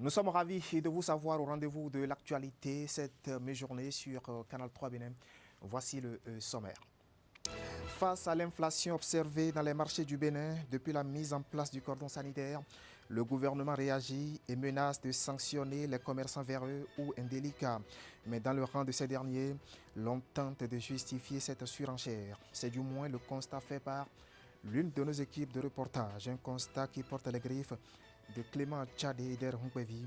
Nous sommes ravis de vous savoir au rendez-vous de l'actualité cette mi-journée sur Canal 3 Bénin. Voici le sommaire. Face à l'inflation observée dans les marchés du Bénin depuis la mise en place du cordon sanitaire, le gouvernement réagit et menace de sanctionner les commerçants véreux ou indélicats. Mais dans le rang de ces derniers, l'on tente de justifier cette surenchère. C'est du moins le constat fait par l'une de nos équipes de reportage, un constat qui porte les griffes de Clément Tchadé et d'Er Hunkwevi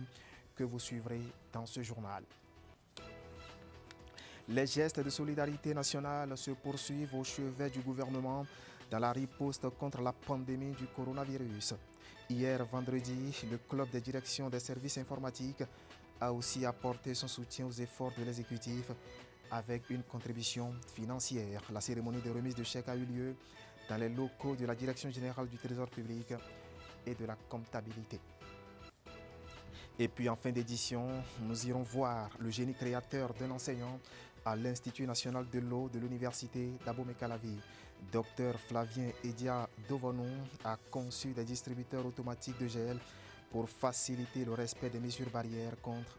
que vous suivrez dans ce journal. Les gestes de solidarité nationale se poursuivent au chevet du gouvernement dans la riposte contre la pandémie du coronavirus. Hier vendredi, le club de direction des services informatiques a aussi apporté son soutien aux efforts de l'exécutif avec une contribution financière. La cérémonie de remise de chèques a eu lieu dans les locaux de la Direction générale du Trésor public et de la comptabilité. Et puis en fin d'édition, nous irons voir le génie créateur d'un enseignant à l'Institut national de l'eau de l'université d'Abomey-Calavi. Dr Flavien Edia Dovonou a conçu des distributeurs automatiques de gel pour faciliter le respect des mesures barrières contre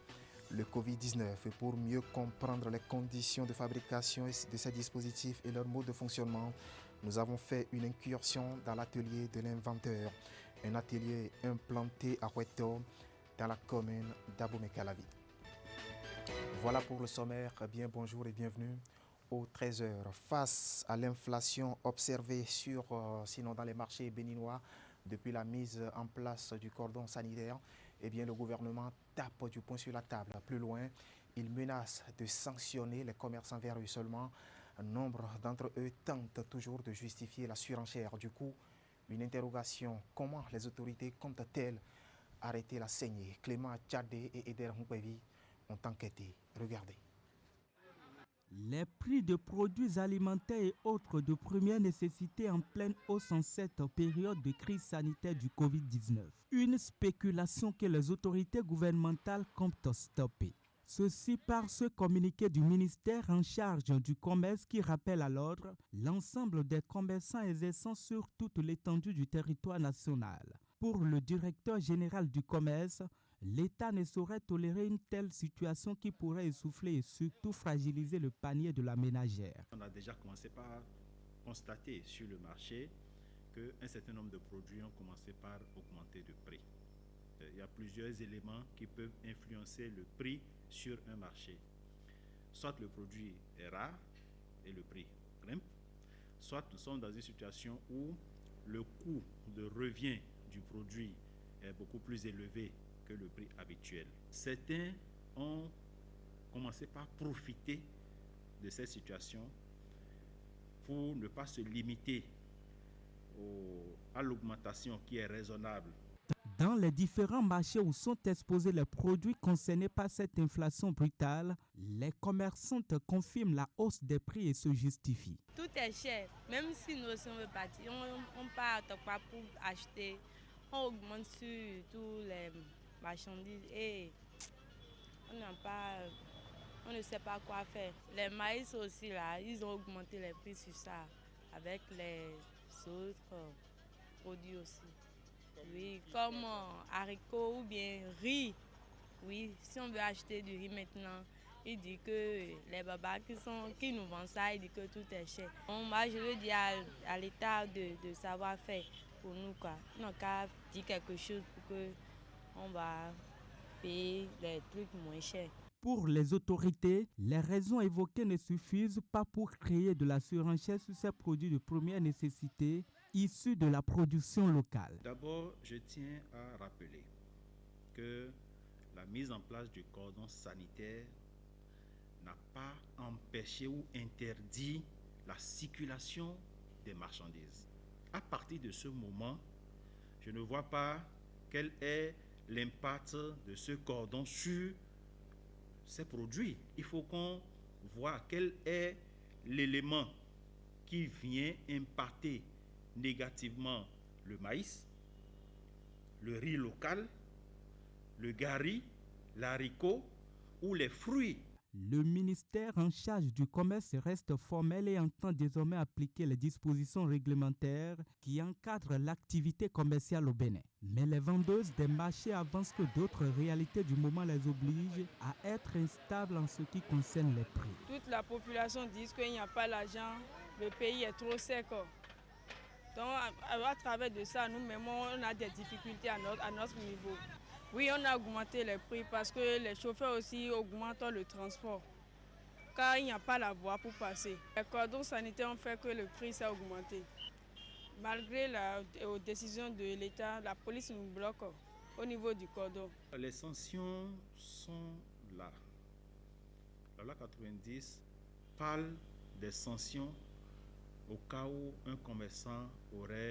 le Covid-19 et pour mieux comprendre les conditions de fabrication de ces dispositifs et leur mode de fonctionnement. Nous avons fait une incursion dans l'atelier de l'inventeur, un atelier implanté à Hueto, dans la commune d'Abomey-Calavi. Voilà pour le sommaire. Bien bonjour et bienvenue au 13h. Face à l'inflation observée sinon dans les marchés béninois depuis la mise en place du cordon sanitaire, eh bien le gouvernement tape du poing sur la table. Plus loin, il menace de sanctionner les commerçants véreux seulement. Nombre d'entre eux tentent toujours de justifier la surenchère. Du coup, une interrogation, comment les autorités comptent-elles arrêter la saignée? Clément Tchadé et Eder Hunkwevi ont enquêté. Regardez. Les prix de produits alimentaires et autres de première nécessité en pleine hausse en cette période de crise sanitaire du Covid-19. Une spéculation que les autorités gouvernementales comptent stopper. Ceci par ce communiqué du ministère en charge du commerce qui rappelle à l'ordre l'ensemble des commerçants exerçant sur toute l'étendue du territoire national. Pour le directeur général du commerce, l'État ne saurait tolérer une telle situation qui pourrait essouffler et surtout fragiliser le panier de la ménagère. On a déjà commencé par constater sur le marché qu'un certain nombre de produits ont commencé par augmenter de prix. Il y a plusieurs éléments qui peuvent influencer le prix sur un marché. Soit le produit est rare et le prix grimpe, soit nous sommes dans une situation où le coût de revient du produit est beaucoup plus élevé que le prix habituel. Certains ont commencé par profiter de cette situation pour ne pas se limiter à l'augmentation qui est raisonnable. Dans les différents marchés où sont exposés les produits concernés par cette inflation brutale, les commerçantes confirment la hausse des prix et se justifient. Tout est cher, même si nous aussi on veut partir, on part pas pour acheter, on augmente sur tous les marchandises et on ne sait pas quoi faire. Les maïs aussi là, ils ont augmenté les prix sur ça, avec les autres produits aussi. Oui, comme haricots ou bien riz. Oui, si on veut acheter du riz maintenant, il dit que les babas qui nous vendent ça, il dit que tout est cher. Bon, moi, je veux dire à l'État de savoir faire pour nous, quoi. On n'a qu'à dire quelque chose pour que on va payer les trucs moins chers. Pour les autorités, les raisons évoquées ne suffisent pas pour créer de la surenchère sur ces produits de première nécessité issus de la production locale. D'abord, je tiens à rappeler que la mise en place du cordon sanitaire n'a pas empêché ou interdit la circulation des marchandises. À partir de ce moment, je ne vois pas quel est l'impact de ce cordon sur ces produits. Il faut qu'on voit quel est l'élément qui vient impacter négativement le maïs, le riz local, le gari, l'haricot ou les fruits. Le ministère en charge du commerce reste formel et entend désormais appliquer les dispositions réglementaires qui encadrent l'activité commerciale au Bénin. Mais les vendeuses des marchés avancent que d'autres réalités du moment les obligent à être instables en ce qui concerne les prix. Toute la population dit qu'il n'y a pas l'argent, le pays est trop sec. Donc à travers de ça, nous-mêmes, on a des difficultés à notre niveau. Oui, on a augmenté les prix parce que les chauffeurs aussi augmentent le transport, car il n'y a pas la voie pour passer. Les cordons sanitaires ont fait que le prix s'est augmenté. Malgré la décision de l'État, la police nous bloque au niveau du cordon. Les sanctions sont là. La loi 90 parle des sanctions au cas où un commerçant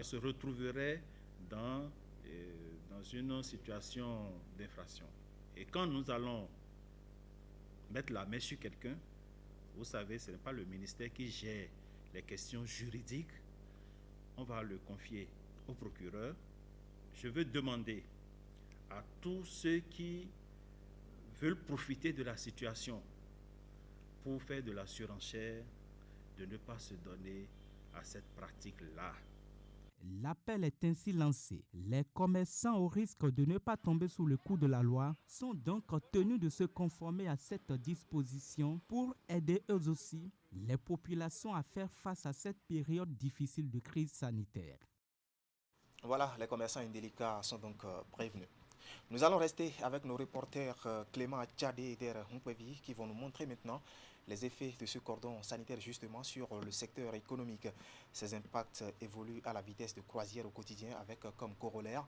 se retrouverait dans une situation d'infraction. Et quand nous allons mettre la main sur quelqu'un, vous savez, ce n'est pas le ministère qui gère les questions juridiques. On va le confier au procureur. Je veux demander à tous ceux qui veulent profiter de la situation pour faire de la surenchère, de ne pas se donner à cette pratique-là. L'appel est ainsi lancé. Les commerçants, au risque de ne pas tomber sous le coup de la loi, sont donc tenus de se conformer à cette disposition pour aider eux aussi les populations à faire face à cette période difficile de crise sanitaire. Voilà, les commerçants indélicats sont donc prévenus. Nous allons rester avec nos reporters Clément Tchadé et Der Humpévi qui vont nous montrer maintenant les effets de ce cordon sanitaire justement sur le secteur économique. Ces impacts évoluent à la vitesse de croisière au quotidien avec comme corollaire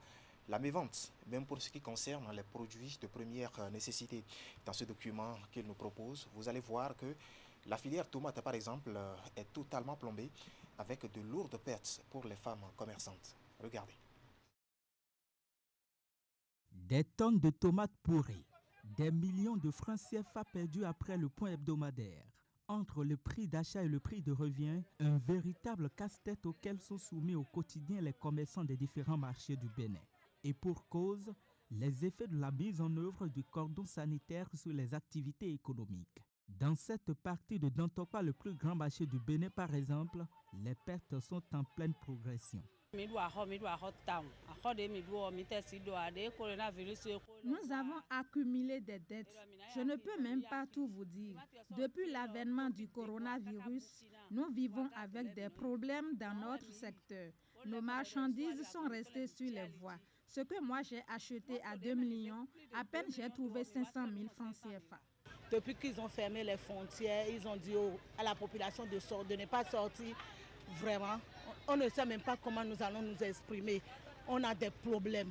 la mévente, même pour ce qui concerne les produits de première nécessité. Dans ce document qu'il nous propose, vous allez voir que la filière tomate par exemple est totalement plombée avec de lourdes pertes pour les femmes commerçantes. Regardez. Des tonnes de tomates pourries, des millions de francs CFA perdus après le point hebdomadaire. Entre le prix d'achat et le prix de revient, un véritable casse-tête auquel sont soumis au quotidien les commerçants des différents marchés du Bénin. Et pour cause, les effets de la mise en œuvre du cordon sanitaire sur les activités économiques. Dans cette partie de Dantopa, le plus grand marché du Bénin par exemple, les pertes sont en pleine progression. Nous avons accumulé des dettes. Je ne peux même pas tout vous dire. Depuis l'avènement du coronavirus, nous vivons avec des problèmes dans notre secteur. Nos marchandises sont restées sur les voies. Ce que moi j'ai acheté à 2 millions, à peine j'ai trouvé 500 000 francs CFA. Depuis qu'ils ont fermé les frontières, ils ont dit à la population de ne pas sortir. Vraiment, on ne sait même pas comment nous allons nous exprimer. On a des problèmes.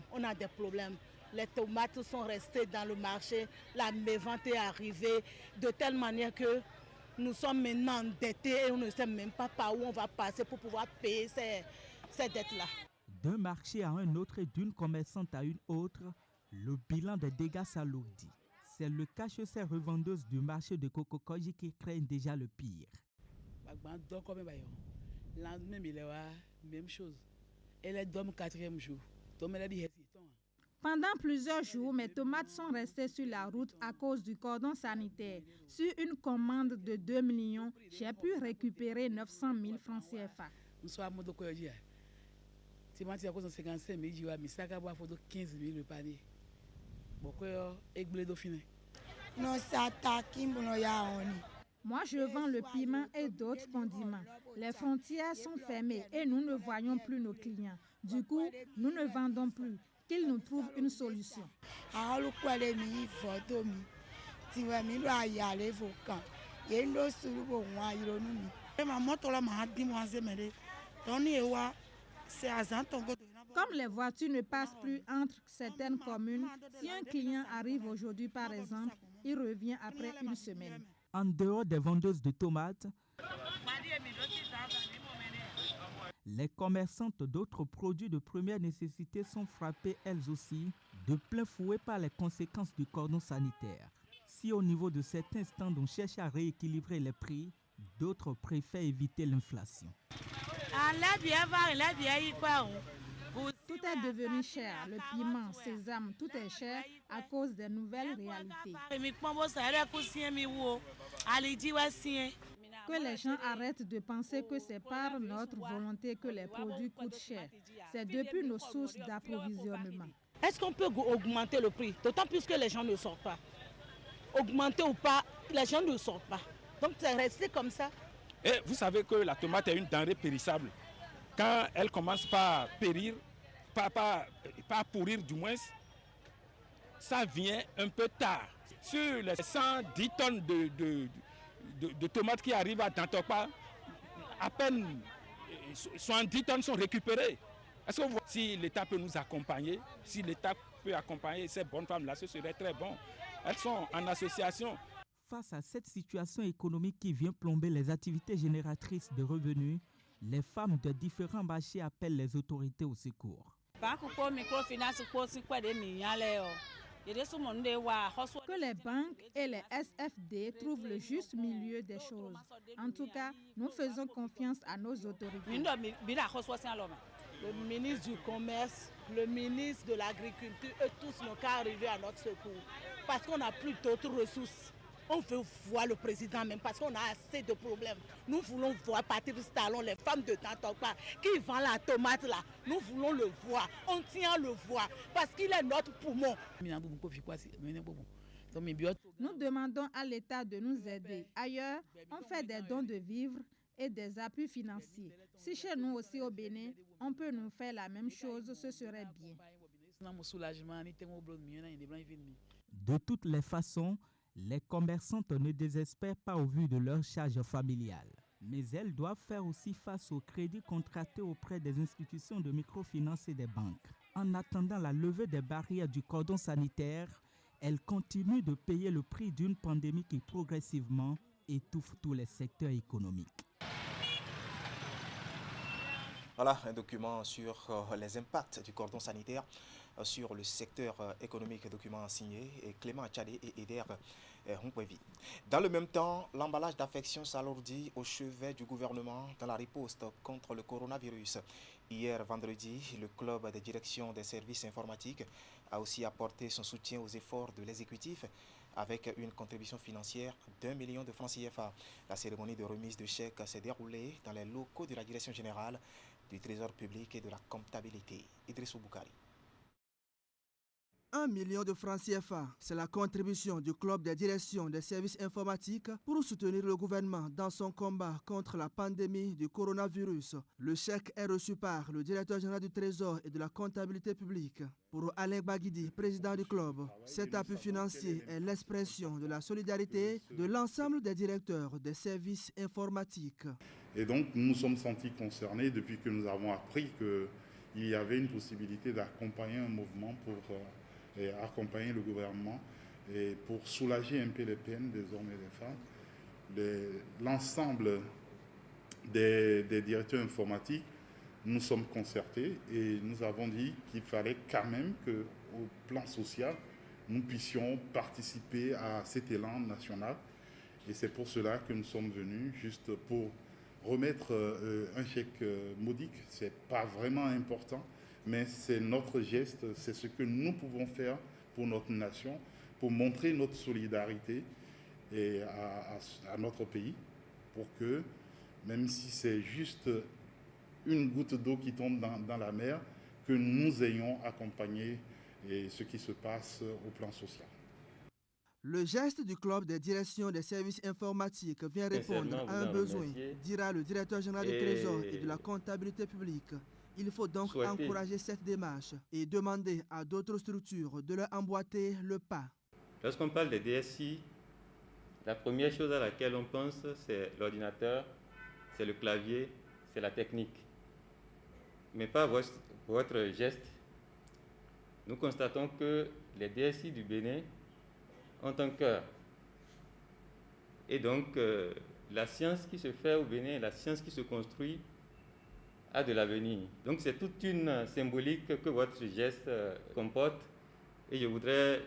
Les tomates sont restées dans le marché, la mévente est arrivée de telle manière que nous sommes maintenant endettés et on ne sait même pas par où on va passer pour pouvoir payer ces dettes-là. D'un marché à un autre et d'une commerçante à une autre, le bilan des dégâts s'alourdit. C'est le cas chez ces revendeuses du marché de Kokokoji qui craignent déjà le pire. Même chose. Elle est dormi 4e jour. Pendant plusieurs jours, mes tomates sont restées sur la route à cause du cordon sanitaire. Sur une commande de 2 millions, j'ai pu récupérer 900 000 francs CFA. Nous sommes à 55 000, mais ça va 15 000 le panier. Moi, je vends le piment et d'autres condiments. Les frontières sont fermées et nous ne voyons plus nos clients. Du coup, nous ne vendons plus. Qu'ils nous trouvent une solution. Comme les voitures ne passent plus entre certaines communes, si un client arrive aujourd'hui par exemple, il revient après une semaine. En dehors des vendeuses de tomates, les commerçantes d'autres produits de première nécessité sont frappées elles aussi de plein fouet par les conséquences du cordon sanitaire. Si au niveau de certains stands on cherche à rééquilibrer les prix, d'autres préfèrent éviter l'inflation. Tout est devenu cher, le piment, sésame, tout est cher à cause des nouvelles réalités. Que les gens arrêtent de penser que c'est par notre volonté que les produits coûtent cher. C'est depuis nos sources d'approvisionnement. Est-ce qu'on peut augmenter le prix? D'autant plus que les gens ne sortent pas. Augmenter ou pas, les gens ne sortent pas. Donc c'est resté comme ça. Et vous savez que la tomate est une denrée périssable. Quand elle commence par périr, pas pourrir du moins, ça vient un peu tard. Sur les 110 tonnes de tomates qui arrivent à Dantokpa, à peine 70 tonnes sont récupérées. Est-ce que si l'État peut nous accompagner, si l'État peut accompagner ces bonnes femmes-là, ce serait très bon. Elles sont en association. Face à cette situation économique qui vient plomber les activités génératrices de revenus, les femmes de différents marchés appellent les autorités au secours. Que les banques et les SFD trouvent le juste milieu des choses. En tout cas, nous faisons confiance à nos autorités. Le ministre du Commerce, le ministre de l'Agriculture, eux tous n'ont qu'à arriver à notre secours. Parce qu'on n'a plus d'autres ressources. On veut voir le président même parce qu'on a assez de problèmes. Nous voulons voir Patrice Talon, les femmes de Dantokpa qui vendent la tomate là. Nous voulons le voir. On tient à le voir parce qu'il est notre poumon. Nous demandons à l'État de nous aider. Ailleurs, on fait des dons de vivres et des appuis financiers. Si chez nous aussi au Bénin, on peut nous faire la même chose, ce serait bien. De toutes les façons, les commerçantes ne désespèrent pas au vu de leur charge familiale. Mais elles doivent faire aussi face aux crédits contractés auprès des institutions de microfinance et des banques. En attendant la levée des barrières du cordon sanitaire, elles continuent de payer le prix d'une pandémie qui progressivement étouffe tous les secteurs économiques. Voilà un document sur les impacts du cordon sanitaire sur le secteur économique, document signé Clément Tchadé et Eder Hunkwevi. Dans le même temps, l'emballage d'affection s'alourdit au chevet du gouvernement dans la riposte contre le coronavirus. Hier vendredi, le club de direction des services informatiques a aussi apporté son soutien aux efforts de l'exécutif avec une contribution financière d'1 million de francs CFA. La cérémonie de remise de chèques s'est déroulée dans les locaux de la direction générale du Trésor public et de la comptabilité. Idrissou Boukari. 1 million de francs CFA, c'est la contribution du club de direction des services informatiques pour soutenir le gouvernement dans son combat contre la pandémie du coronavirus. Le chèque est reçu par le directeur général du Trésor et de la comptabilité publique. Pour Alain Baguidi, président du club, cet appui financier est l'expression de la solidarité de l'ensemble des directeurs des services informatiques. Et donc nous nous sommes sentis concernés depuis que nous avons appris qu'il y avait une possibilité d'accompagner un mouvement pour accompagner le gouvernement et pour soulager un peu les peines des hommes et des femmes. L'ensemble des directeurs informatiques, nous sommes concertés et nous avons dit qu'il fallait quand même qu'au plan social, nous puissions participer à cet élan national. Et c'est pour cela que nous sommes venus, juste pour remettre un chèque modique. Ce n'est pas vraiment important, mais c'est notre geste, c'est ce que nous pouvons faire pour notre nation, pour montrer notre solidarité et à notre pays, pour que, même si c'est juste une goutte d'eau qui tombe dans la mer, que nous ayons accompagné ce qui se passe au plan social. Le geste du club de direction des services informatiques vient répondre à un besoin, dira le directeur général du Trésor et de la comptabilité publique. Il faut donc encourager cette démarche et demander à d'autres structures de leur emboîter le pas. Lorsqu'on parle des DSI, la première chose à laquelle on pense, c'est l'ordinateur, c'est le clavier, c'est la technique. Mais pas votre geste. Nous constatons que les DSI du Bénin ont un cœur. Et donc, la science qui se fait au Bénin, la science qui se construit, a de l'avenir. Donc, c'est toute une symbolique que votre geste comporte. Et je voudrais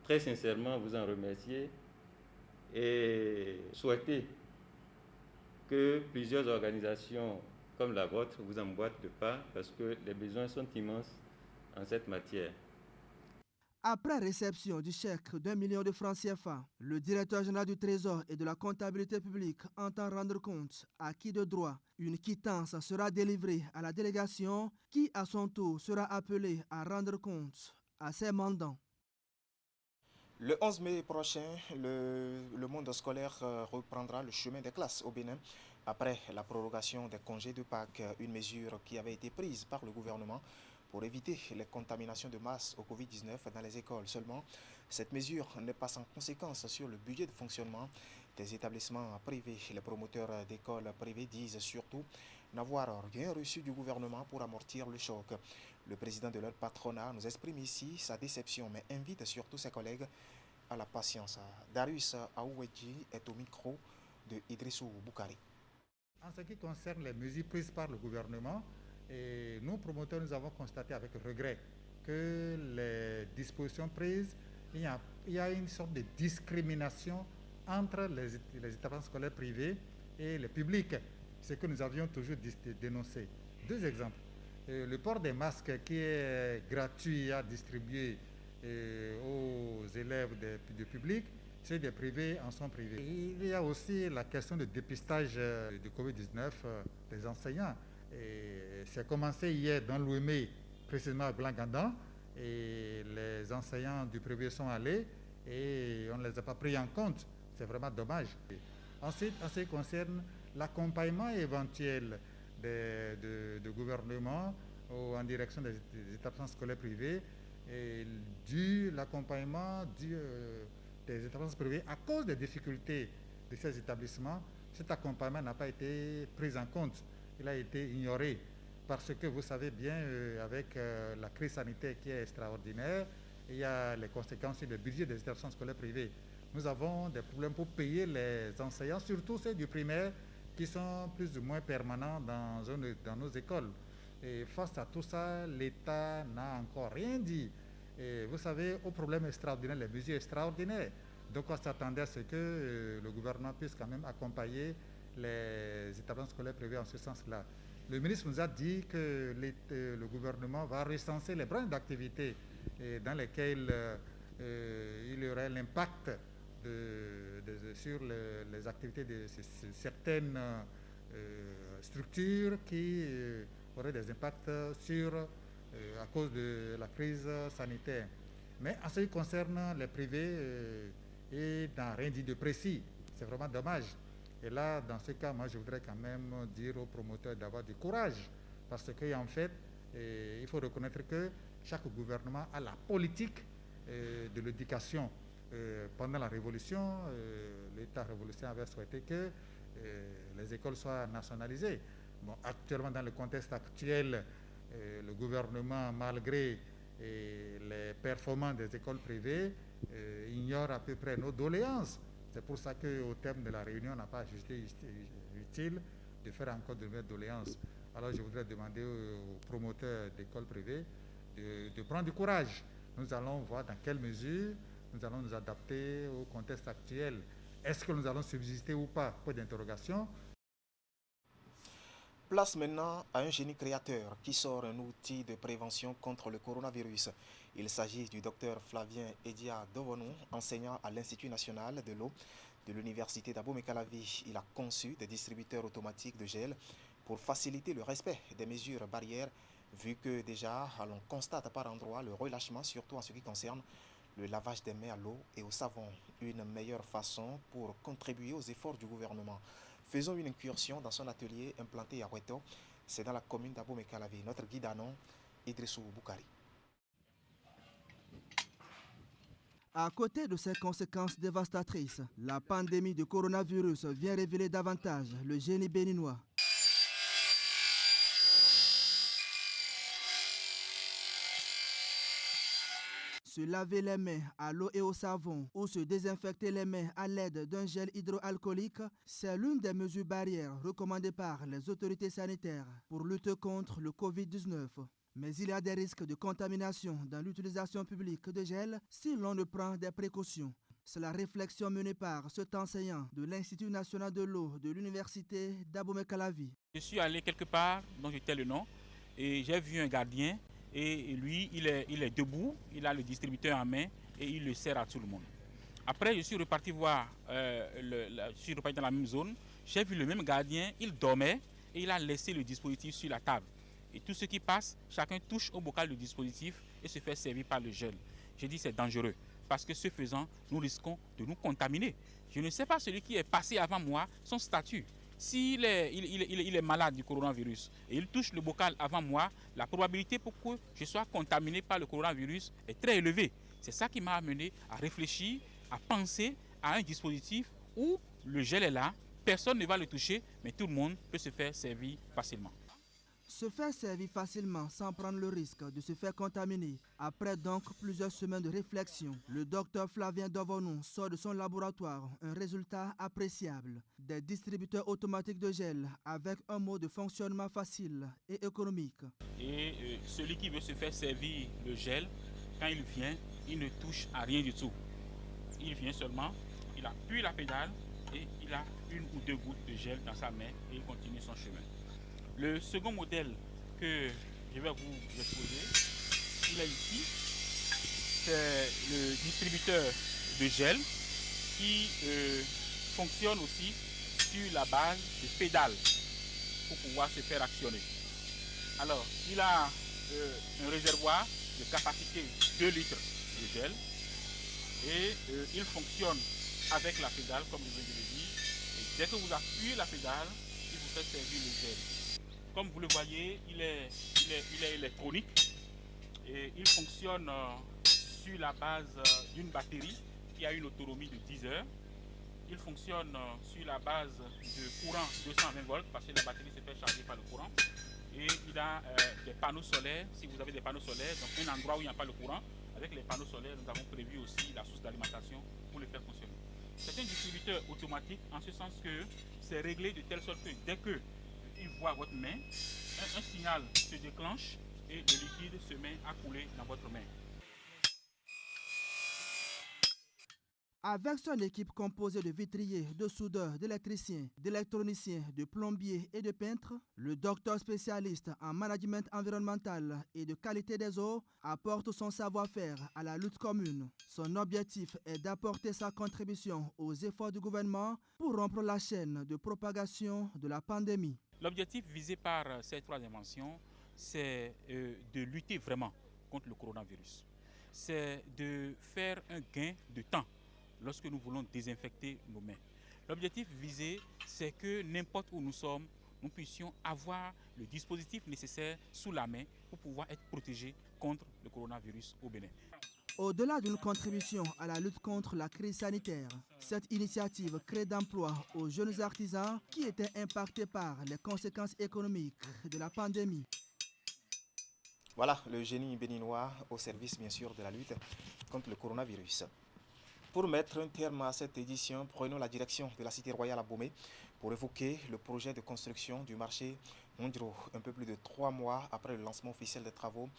très sincèrement vous en remercier et souhaiter que plusieurs organisations comme la vôtre vous emboîte le pas parce que les besoins sont immenses en cette matière. Après réception du chèque d'1 million de francs CFA, le directeur général du Trésor et de la comptabilité publique entend rendre compte à qui de droit. Une quittance sera délivrée à la délégation qui, à son tour, sera appelée à rendre compte à ses mandants. Le 11 mai prochain, le monde scolaire reprendra le chemin des classes au Bénin. Après la prorogation des congés de Pâques, une mesure qui avait été prise par le gouvernement pour éviter les contaminations de masse au Covid-19 dans les écoles. Seulement, cette mesure n'est pas sans conséquence sur le budget de fonctionnement des établissements privés. Les promoteurs d'écoles privées disent surtout n'avoir rien reçu du gouvernement pour amortir le choc. Le président de leur patronat nous exprime ici sa déception, mais invite surtout ses collègues à la patience. Darius Aouedji est au micro de Idrissou Boukari. En ce qui concerne les mesures prises par le gouvernement, et nous, promoteurs, nous avons constaté avec regret que les dispositions prises, il y a une sorte de discrimination entre les établissements scolaires privés et les publics, ce que nous avions toujours dénoncé. Deux exemples. Le port des masques qui est gratuit à distribuer aux élèves du public, ceux des privés en sont privés. Il y a aussi la question de dépistage du Covid-19 des enseignants. C'est commencé hier dans l'Ouémé, précisément à Blangandan, et les enseignants du privé sont allés et on ne les a pas pris en compte. C'est vraiment dommage. Ensuite, en ce qui concerne l'accompagnement éventuel du gouvernement en direction des établissements scolaires privés, l'accompagnement des établissements privés à cause des difficultés de ces établissements, cet accompagnement n'a pas été pris en compte. Il a été ignoré parce que vous savez bien, avec la crise sanitaire qui est extraordinaire, il y a les conséquences sur le budget des établissements scolaires privés. Nous avons des problèmes pour payer les enseignants, surtout ceux du primaire, qui sont plus ou moins permanents dans nos écoles. Et face à tout ça, l'État n'a encore rien dit. Et vous savez, aux problèmes extraordinaires, les mesures extraordinaires. Donc on s'attendait à ce que le gouvernement puisse quand même accompagner les établissements scolaires privés en ce sens-là. Le ministre nous a dit que le gouvernement va recenser les branches d'activité dans lesquelles il y aurait l'impact sur les activités de certaines structures qui auraient des impacts à cause de la crise sanitaire. Mais en ce qui concerne les privés, il n'a rien dit de précis. C'est vraiment dommage. Et là, dans ce cas, moi, je voudrais quand même dire aux promoteurs d'avoir du courage. Parce qu'en fait, il faut reconnaître que chaque gouvernement a la politique de l'éducation. Pendant la Révolution, l'État révolutionnaire avait souhaité que les écoles soient nationalisées. Bon, actuellement, dans le contexte actuel, le gouvernement, malgré les performances des écoles privées, ignore à peu près nos doléances. C'est pour ça qu'au terme de la réunion, on n'a pas jugé utile de faire encore de nouvelles doléances. Alors je voudrais demander aux promoteurs d'écoles privées de prendre du courage. Nous allons voir dans quelle mesure nous allons nous adapter au contexte actuel. Est-ce que nous allons subsister ou pas? Point d'interrogation. Place maintenant à un génie créateur qui sort un outil de prévention contre le coronavirus. Il s'agit du docteur Flavien Edia Dovonou, enseignant à l'Institut national de l'eau de l'Université d'Abomey-Calavi. Il a conçu des distributeurs automatiques de gel pour faciliter le respect des mesures barrières, vu que déjà l'on constate par endroits le relâchement, surtout en ce qui concerne le lavage des mains à l'eau et au savon. Une meilleure façon pour contribuer aux efforts du gouvernement. Faisons une incursion dans son atelier implanté à Weto, c'est dans la commune d'Abomey-Calavi. Notre guide à nom, Idrissou Boukari. À côté de ces conséquences dévastatrices, la pandémie du coronavirus vient révéler davantage le génie béninois. Se laver les mains à l'eau et au savon ou se désinfecter les mains à l'aide d'un gel hydroalcoolique, c'est l'une des mesures barrières recommandées par les autorités sanitaires pour lutter contre le Covid-19. Mais il y a des risques de contamination dans l'utilisation publique de gel si l'on ne prend des précautions. C'est la réflexion menée par cet enseignant de l'Institut national de l'eau de l'université d'Abomey-Calavi. Je suis allé quelque part, dont j'étais le nom, et j'ai vu un gardien, et lui, il est debout, il a le distributeur en main, et il le sert à tout le monde. Après, je suis reparti voir, je suis reparti dans la même zone, j'ai vu le même gardien, il dormait, et il a laissé le dispositif sur la table. Et tout ce qui passe, chacun touche au bocal du dispositif et se fait servir par le gel. J'ai dit c'est dangereux, parce que ce faisant, nous risquons de nous contaminer. Je ne sais pas celui qui est passé avant moi, son statut. S'il est malade du coronavirus et il touche le bocal avant moi, la probabilité pour que je sois contaminé par le coronavirus est très élevée. C'est ça qui m'a amené à réfléchir, à penser à un dispositif où le gel est là, personne ne va le toucher, mais tout le monde peut se faire servir facilement. Se faire servir facilement sans prendre le risque de se faire contaminer. Après donc plusieurs semaines de réflexion, le docteur Flavien Dovonon sort de son laboratoire un résultat appréciable. Des distributeurs automatiques de gel avec un mode de fonctionnement facile et économique. Et celui qui veut se faire servir le gel, quand il vient, il ne touche à rien du tout. Il vient seulement, il appuie la pédale et il a 1 ou 2 gouttes de gel dans sa main et il continue son chemin. Le second modèle que je vais vous exposer, il est ici. C'est le distributeur de gel qui fonctionne aussi sur la base de pédales pour pouvoir se faire actionner. Alors, il a un réservoir de capacité 2 litres de gel et il fonctionne avec la pédale, comme je viens de le dire. Et dès que vous appuyez la pédale, il vous fait servir le gel. Comme vous le voyez, il est électronique et il fonctionne sur la base d'une batterie qui a une autonomie de 10 heures. Il fonctionne sur la base de courant 220 volts parce que la batterie se fait charger par le courant. Et il a des panneaux solaires. Si vous avez des panneaux solaires, donc un endroit où il n'y a pas le courant, avec les panneaux solaires, nous avons prévu aussi la source d'alimentation pour le faire fonctionner. C'est un distributeur automatique en ce sens que c'est réglé de telle sorte que dès que il voit votre main, un signal se déclenche et le liquide se met à couler dans votre main. Avec son équipe composée de vitriers, de soudeurs, d'électriciens, d'électroniciens, de plombiers et de peintres, le docteur spécialiste en management environnemental et de qualité des eaux apporte son savoir-faire à la lutte commune. Son objectif est d'apporter sa contribution aux efforts du gouvernement pour rompre la chaîne de propagation de la pandémie. L'objectif visé par ces 3 inventions, c'est de lutter vraiment contre le coronavirus. C'est de faire un gain de temps lorsque nous voulons désinfecter nos mains. L'objectif visé, c'est que n'importe où nous sommes, nous puissions avoir le dispositif nécessaire sous la main pour pouvoir être protégés contre le coronavirus au Bénin. Au-delà d'une contribution à la lutte contre la crise sanitaire, cette initiative crée d'emplois aux jeunes artisans qui étaient impactés par les conséquences économiques de la pandémie. Voilà le génie béninois au service bien sûr de la lutte contre le coronavirus. Pour mettre un terme à cette édition, prenons la direction de la Cité Royale à Abomey pour évoquer le projet de construction du marché Ondiro. Un peu plus de 3 mois après le lancement officiel des travaux,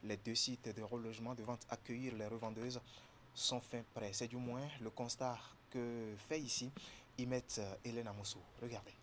les 2 sites de relogement devant accueillir les revendeuses sont fin prêts. C'est du moins le constat que fait ici Imet Hélène Amoussou. Regardez.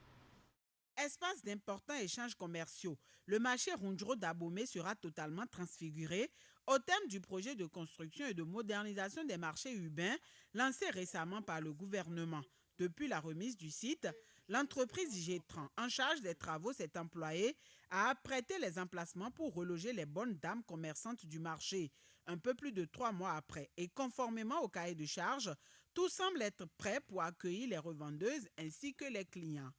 Espace d'importants échanges commerciaux, le marché Ondiro d'Abomey sera totalement transfiguré au terme du projet de construction et de modernisation des marchés urbains lancé récemment par le gouvernement. Depuis la remise du site, l'entreprise Gétran, en charge des travaux, s'est employée à apprêter les emplacements pour reloger les bonnes dames commerçantes du marché. Un peu plus de 3 mois après, et conformément au cahier de charge, tout semble être prêt pour accueillir les revendeuses ainsi que les clients.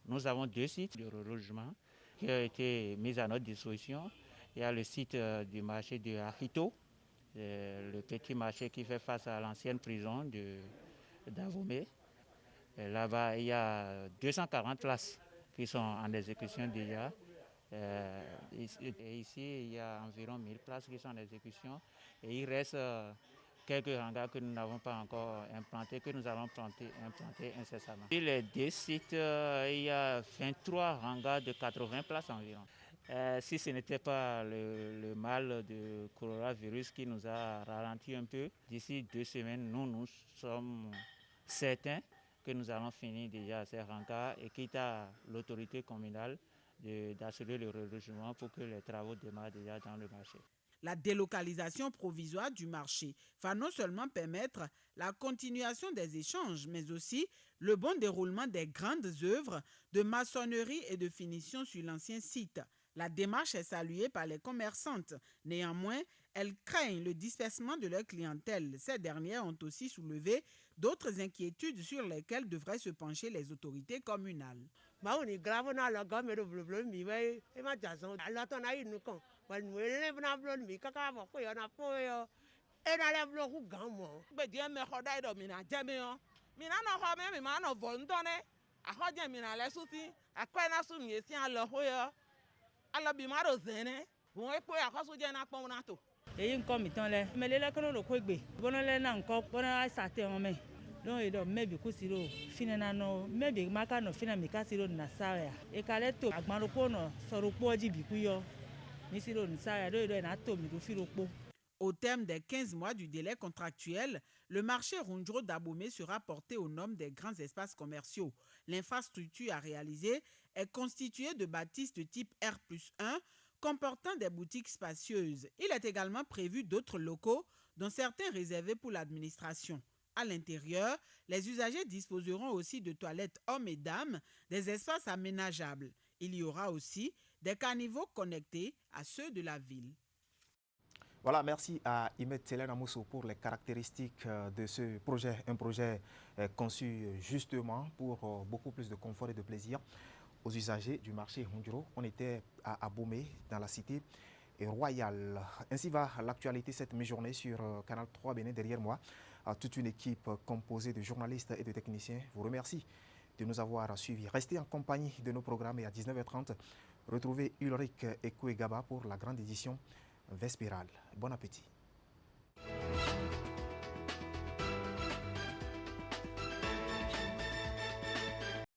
Nous avons 2 sites de relogement qui ont été mis à notre disposition. Il y a le site du marché de Ahito, le petit marché qui fait face à l'ancienne prison d'Abomey. Là-bas, il y a 240 places qui sont en exécution déjà. Et ici, il y a environ 1000 places qui sont en exécution. Et il reste quelques hangars que nous n'avons pas encore implantés, que nous allons implanter incessamment. Sur les 2 sites, il y a 23 hangars de 80 places environ. Si ce n'était pas le mal de coronavirus qui nous a ralenti un peu, d'ici 2 semaines, nous sommes certains que nous allons finir déjà ces rencarts et quitte à l'autorité communale d'assurer le relogement pour que les travaux démarrent déjà dans le marché. La délocalisation provisoire du marché va non seulement permettre la continuation des échanges, mais aussi le bon déroulement des grandes œuvres de maçonnerie et de finition sur l'ancien site. La démarche est saluée par les commerçantes. Néanmoins, elles craignent le dispersement de leur clientèle. Ces dernières ont aussi soulevé d'autres inquiétudes sur lesquelles devraient se pencher les autorités communales. Au terme des 15 mois du délai contractuel, le marché Rundjo d'Abomey sera porté aux normes des grands espaces commerciaux. L'infrastructure à réaliser est constituée de bâtisses de type R+1 comportant des boutiques spacieuses. Il est également prévu d'autres locaux, dont certains réservés pour l'administration. À l'intérieur, les usagers disposeront aussi de toilettes hommes et dames, des espaces aménageables. Il y aura aussi des caniveaux connectés à ceux de la ville. Voilà, merci à Imet Selena Mousso pour les caractéristiques de ce projet, un projet conçu justement pour beaucoup plus de confort et de plaisir aux usagers du marché Rundjo. On était à Abomey, dans la cité royale. Ainsi va l'actualité cette mi-journée sur Canal 3 Bénin. Derrière moi, toute une équipe composée de journalistes et de techniciens vous remercie de nous avoir suivis. Restez en compagnie de nos programmes et à 19h30, retrouvez Ulrich Ekouegaba pour la grande édition vespérale. Bon appétit.